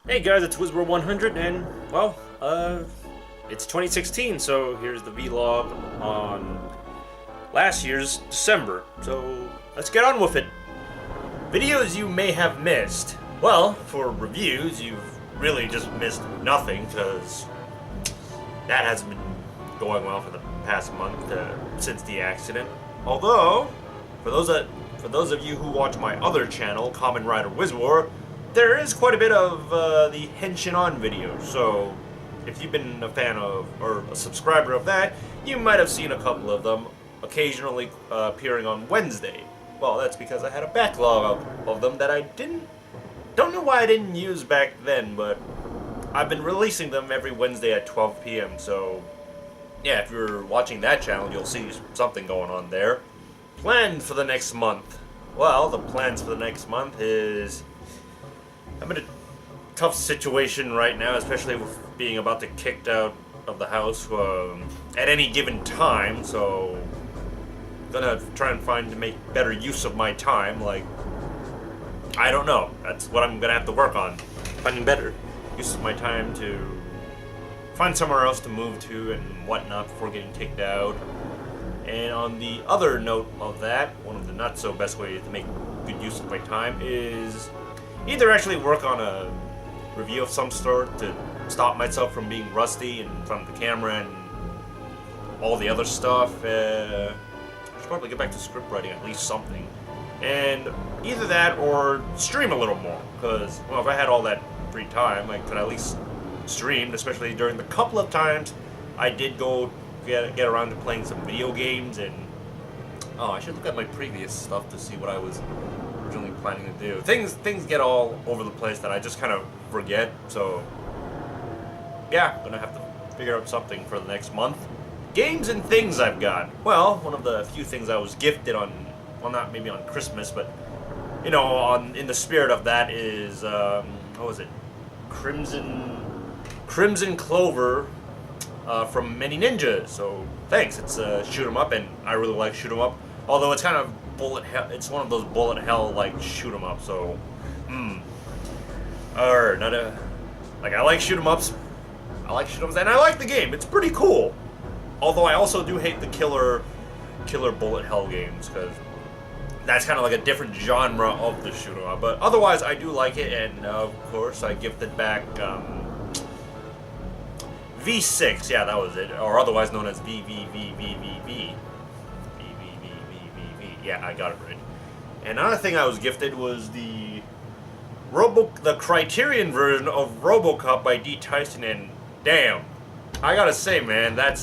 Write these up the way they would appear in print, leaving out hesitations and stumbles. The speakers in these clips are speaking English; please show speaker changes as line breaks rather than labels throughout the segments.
Hey guys, it's WizWar100 and, well, it's 2016, so here's the vlog on last year's December. So, let's get on with it. Videos you may have missed. Well, for reviews, you've really just missed nothing, because that hasn't been going well for the past month since the accident. Although, for those of you who watch my other channel, Kamen Rider WizWar, there is quite a bit of the Henshin On videos, so if you've been a fan of, or a subscriber of that, you might have seen a couple of them occasionally appearing on Wednesday. Well, that's because I had a backlog of them that I don't know why I didn't use back then, but I've been releasing them every Wednesday at 12 p.m., so yeah, if you're watching that channel, you'll see something going on there. Plans for the next month. Well, the plans for the next month is... I'm in a tough situation right now, especially with being about to get kicked out of the house at any given time, so I'm gonna try and make better use of my time, like, I don't know, that's what I'm gonna have to work on, finding better use of my time to find somewhere else to move to and whatnot before getting kicked out. And on the other note of that, one of the not so best ways to make good use of my time is either actually work on a review of some sort to stop myself from being rusty in front of the camera and all the other stuff. I should probably get back to script writing, at least something. And either that or stream a little more, because, well, if I had all that free time, I could at least stream, especially during the couple of times I did go get around to playing some video games. And oh, I should look at my previous stuff to see what I was originally planning to do. Things get all over the place that I just kind of forget, so yeah, I'm gonna have to figure out something for the next month. Games and things I've got. Well, one of the few things I was gifted on, well, not maybe on Christmas, but you know, in the spirit of that is what was it? Crimson Clover from Many Ninjas. So thanks. It's shoot 'em up, and I really like shoot 'em up. Although it's kind of bullet hell, it's one of those bullet hell like shoot 'em up. So, not a like I like shoot 'em ups. I like shoot 'em ups, and I like the game. It's pretty cool. Although I also do hate the killer bullet hell games, because that's kind of like a different genre of the shoot 'em up. But otherwise, I do like it, and of course, I gifted back V6. Yeah, that was it, or otherwise known as VVVVVV. Yeah, I got it right. And another thing I was gifted was the Criterion version of RoboCop by D. Tyson, and damn, I gotta say, man, that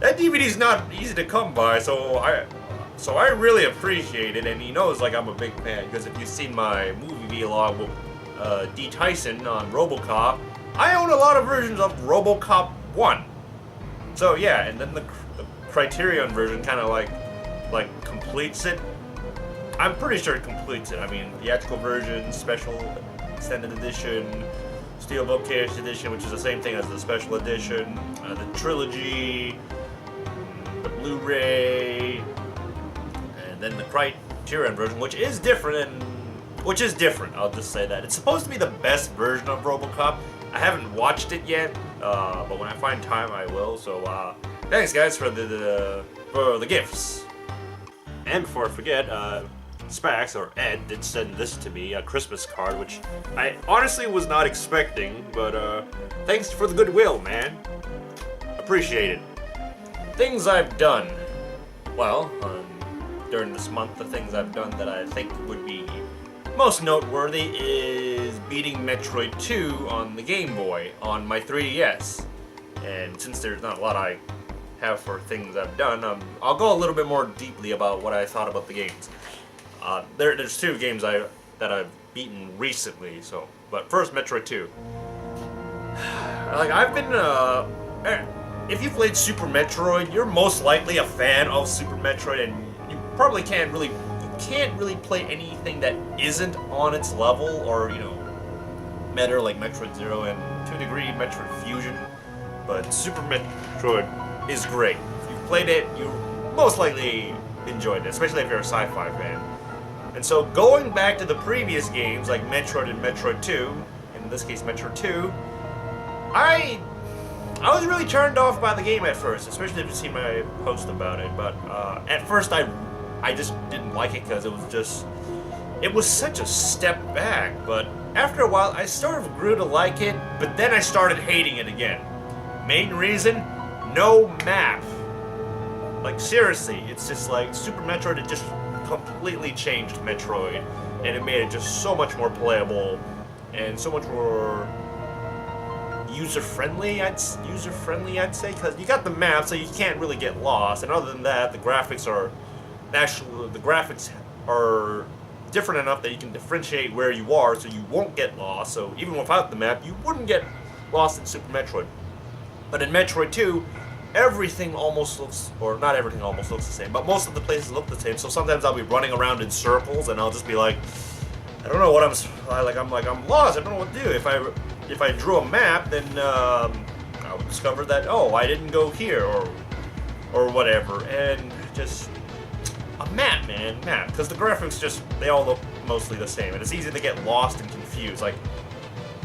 DVD's not easy to come by, so I really appreciate it, and he knows, like, I'm a big fan, because if you've seen my movie vlog with D. Tyson on RoboCop, I own a lot of versions of RoboCop 1. So yeah, and then the Criterion version kind of like completes it. I'm pretty sure it completes it. I mean, theatrical version, special extended edition, Steelbook Case edition, which is the same thing as the special edition, the trilogy, the Blu-ray, and then the Criterion version, which is different. I'll just say that it's supposed to be the best version of RoboCop. I haven't watched it yet, but when I find time, I will. So, thanks, guys, for the gifts. And before I forget, Spax, or Ed, did send this to me, a Christmas card, which I honestly was not expecting, but thanks for the goodwill, man. Appreciate it. Things I've done. Well, during this month, the things I've done that I think would be most noteworthy is beating Metroid 2 on the Game Boy on my 3DS. And since there's not a lot I have for things I've done, I'll go a little bit more deeply about what I thought about the games. There's two games that I've beaten recently. So, but first, Metroid 2. Like, I've been if you played Super Metroid, you're most likely a fan of Super Metroid, and you probably can't really play anything that isn't on its level, or, you know, better, like Metroid Zero and to a degree Metroid Fusion. But Super Metroid is great. If you've played it, you most likely enjoyed it, especially if you're a sci-fi fan. And so going back to the previous games like Metroid and Metroid 2, in this case Metro 2, I was really turned off by the game at first, especially if you see my post about it. But at first, I just didn't like it because it was such a step back. But after a while, I sort of grew to like it. But then I started hating it again. Main reason: no map. Like seriously, it's just like Super Metroid. It just completely changed Metroid, and it made it just so much more playable and so much more user-friendly, I'd say, because you got the map, so you can't really get lost. And other than that, the graphics are different enough that you can differentiate where you are, so you won't get lost. So even without the map, you wouldn't get lost in Super Metroid. But in Metroid 2, everything almost looks, or not everything almost looks the same, but most of the places look the same. So sometimes I'll be running around in circles, and I'll just be like, I don't know what I'm lost. I don't know what to do. If I drew a map, then I would discover that, oh, I didn't go here, or whatever. And just a map, man, map. Because the graphics they all look mostly the same, and it's easy to get lost and confused. Like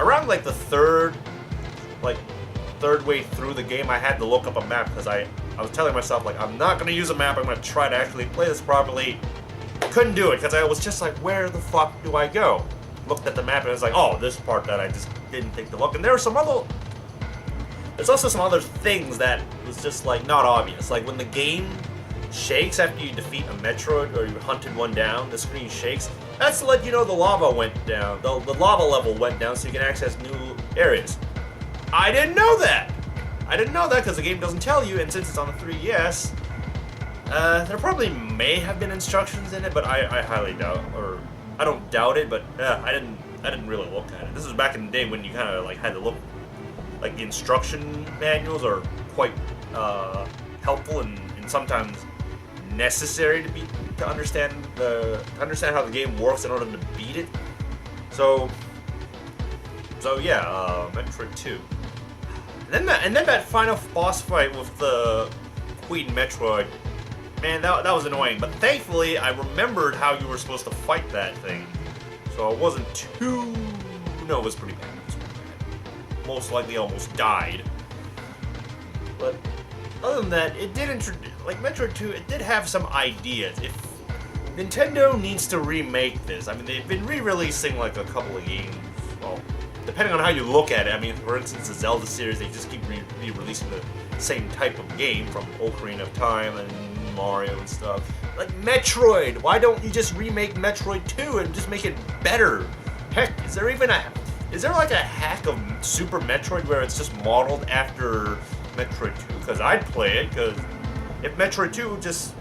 around like the third way through the game, I had to look up a map because I was telling myself, like, I'm not gonna use a map. I'm gonna try to actually play this properly. Couldn't do it because I was just like, where the fuck do I go? Looked at the map and I was like, oh, this part that I just didn't think to look. And there's also some other things that was just like not obvious. Like when the game shakes after you defeat a Metroid or you hunted one down, the screen shakes. That's to let you know the lava went down. The lava level went down so you can access new areas. I didn't know that. Because the game doesn't tell you, and since it's on the 3DS, there probably may have been instructions in it, but I highly doubt, or I don't doubt it, but I didn't really look at it. This was back in the day when you kind of like had to look, like the instruction manuals are quite helpful and sometimes necessary to understand how the game works in order to beat it. So yeah, Metroid 2. And then that final boss fight with the Queen Metroid. Man, that was annoying, but thankfully I remembered how you were supposed to fight that thing, so it wasn't too. No, it was pretty bad. Most likely, almost died. But other than that, it did like Metroid 2. It did have some ideas. If Nintendo needs to remake this, I mean, they've been re-releasing like a couple of games. Well, depending on how you look at it. I mean, for instance, the Zelda series, they just keep re-releasing the same type of game from Ocarina of Time and Mario and stuff. Like Metroid, why don't you just remake Metroid 2 and just make it better? Heck, is there like a hack of Super Metroid where it's just modeled after Metroid 2? Because I'd play it, because if Metroid 2 just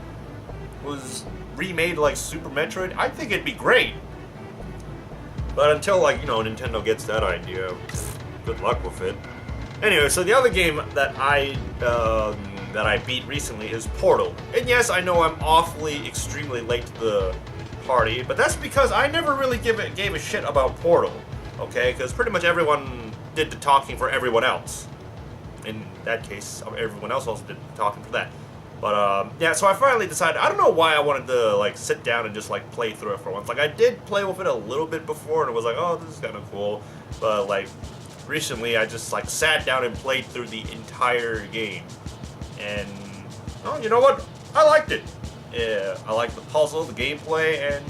was remade like Super Metroid, I think it'd be great. But until, like, Nintendo gets that idea, good luck with it. Anyway, so the other game that I beat recently is Portal. And yes, I know I'm extremely late to the party, but that's because I never really gave a shit about Portal, okay? Because pretty much everyone did the talking for everyone else. In that case, everyone else also did the talking for that. But, yeah, so I finally decided, I don't know why I wanted to, like, sit down and just, like, play through it for once. Like, I did play with it a little bit before, and it was like, oh, this is kind of cool. But, like, recently I just, like, sat down and played through the entire game. And, oh, you know what? I liked it. Yeah, I liked the puzzle, the gameplay, and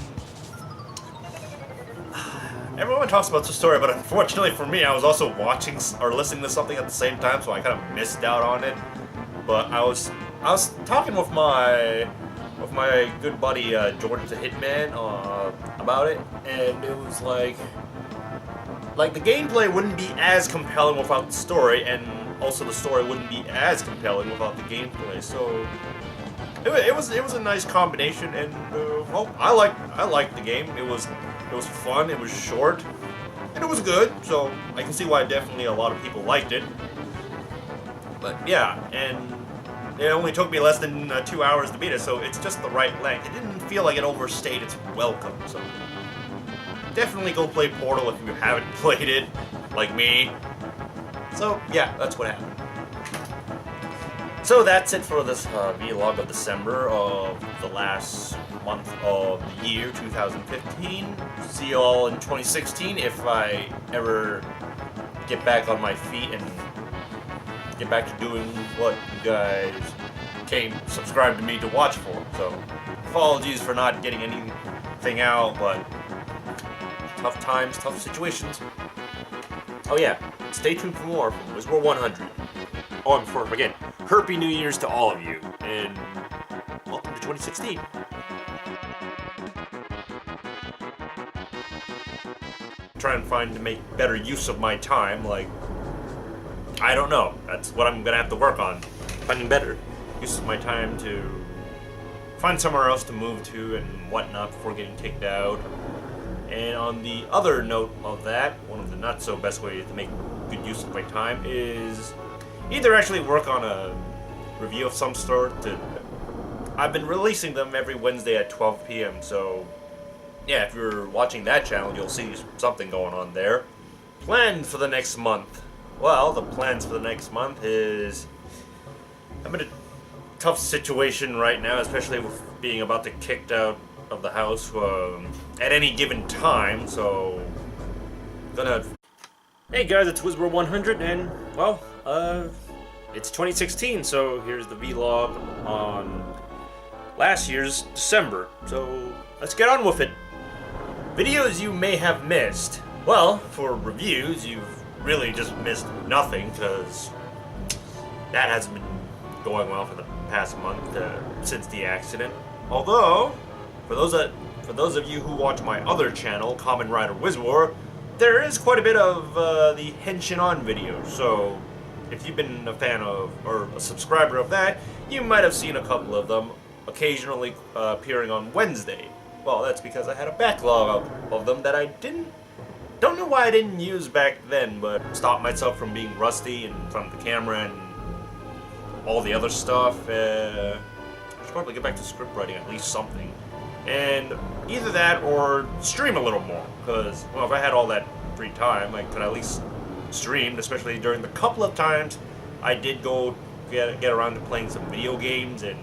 everyone talks about the story, but unfortunately for me, I was also watching or listening to something at the same time, so I kind of missed out on it. But I was talking with my good buddy Jordan the Hitman about it, and it was like the gameplay wouldn't be as compelling without the story, and also the story wouldn't be as compelling without the gameplay. So it was a nice combination, and well, I liked the game. It was fun. It was short, and it was good. So I can see why definitely a lot of people liked it. But yeah, and it only took me less than 2 hours to beat it, so it's just the right length. It didn't feel like it overstayed its welcome. So definitely go play Portal if you haven't played it, like me. So yeah, that's what happened. So that's it for this vlog of December of the last month of the year 2015. See you all in 2016 if I ever get back on my feet and get back to doing what you guys came subscribe to me to watch for. So apologies for not getting anything out, but tough times, tough situations. Oh yeah, stay tuned for more from Wizworld 100. Oh, and before I forget, Herpy New Year's to all of you, and welcome to 2016. Try and find to make better use of my time, like, I don't know, that's what I'm gonna have to work on. Finding better use of my time to find somewhere else to move to and whatnot before getting kicked out. And on the other note of that, one of the not so best ways to make good use of my time is either actually work on a review of some sort. I've been releasing them every Wednesday at 12 p.m. So yeah, if you're watching that channel, you'll see something going on there. Plans for the next month. Well, the plans for the next month is I'm in a tough situation right now, especially with being about to kicked out of the house at any given time, so gonna... Hey guys, it's Wizworld 100, and, well, it's 2016, so here's the vlog on last year's December, so let's get on with it. Videos you may have missed. Well, for reviews, you've really just missed nothing, because that hasn't been going well for the past month since the accident. Although, for those of you who watch my other channel, Kamen Rider Wizwar, there is quite a bit of the Henshin On videos, so if you've been a fan of, or a subscriber of that, you might have seen a couple of them occasionally appearing on Wednesday. Well, that's because I had a backlog of them that I don't know why I didn't use back then, but stopped myself from being rusty in front of the camera and all the other stuff. I should probably get back to script writing, at least something. And either that or stream a little more, because, well, if I had all that free time, I could at least stream, especially during the couple of times I did go get around to playing some video games and